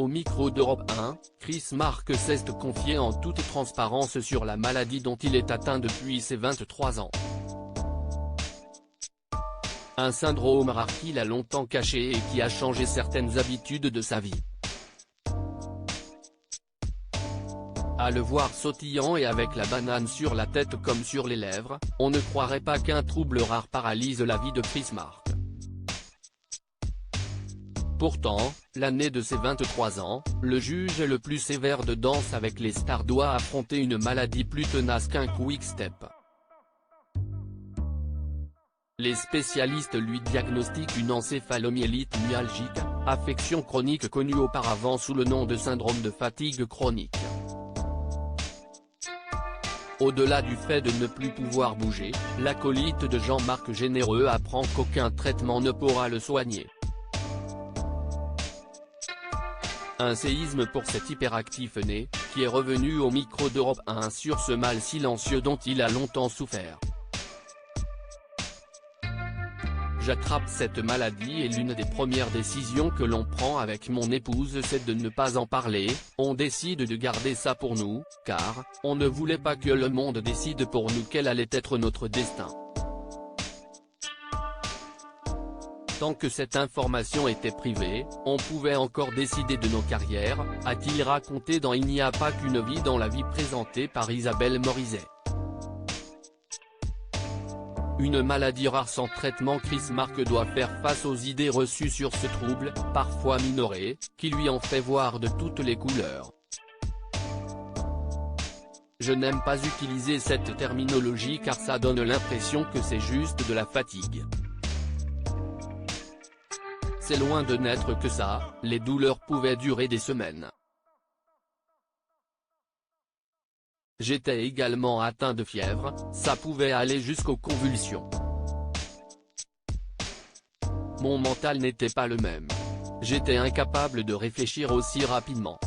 au micro d'Europe 1, Chris Marques s'est confié en toute transparence sur la maladie dont il est atteint depuis ses 23 ans. Un syndrome rare qu'il a longtemps caché et qui a changé certaines habitudes de sa vie. À le voir sautillant et avec la banane sur la tête comme sur les lèvres, on ne croirait pas qu'un trouble rare paralyse la vie de Chris Marques. Pourtant, l'année de ses 23 ans, le juge le plus sévère de Danse avec les stars doit affronter une maladie plus tenace qu'un quick-step. Les spécialistes lui diagnostiquent une encéphalomyélite myalgique, affection chronique connue auparavant sous le nom de syndrome de fatigue chronique. Au-delà du fait de ne plus pouvoir bouger, l'acolyte de Jean-Marc Généreux apprend qu'aucun traitement ne pourra le soigner. Un séisme pour cet hyperactif né, qui est revenu au micro d'Europe 1 sur ce mal silencieux dont il a longtemps souffert. J'attrape cette maladie et l'une des premières décisions que l'on prend avec mon épouse c'est de ne pas en parler, on décide de garder ça pour nous, car, on ne voulait pas que le monde décide pour nous quel allait être notre destin. Tant que cette information était privée, on pouvait encore décider de nos carrières, a-t-il raconté dans Il n'y a pas qu'une vie dans la vie présentée par Isabelle Morizet. Une maladie rare sans traitement. Chris Marques doit faire face aux idées reçues sur ce trouble, parfois minoré, qui lui en fait voir de toutes les couleurs. Je n'aime pas utiliser cette terminologie car ça donne l'impression que c'est juste de la fatigue. C'est loin de n'être que ça, les douleurs pouvaient durer des semaines. J'étais également atteint de fièvre, ça pouvait aller jusqu'aux convulsions. Mon mental n'était pas le même. J'étais incapable de réfléchir aussi rapidement.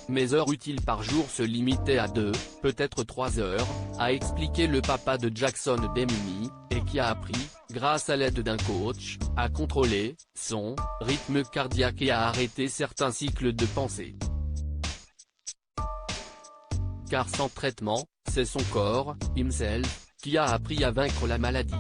Mes heures utiles par jour se limitaient à 2, peut-être 3 heures, a expliqué le papa de Jackson Demimi, et qui a appris, grâce à l'aide d'un coach, à contrôler son rythme cardiaque et à arrêter certains cycles de pensée. Car sans traitement, c'est son corps, himself, qui a appris à vaincre la maladie.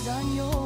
On your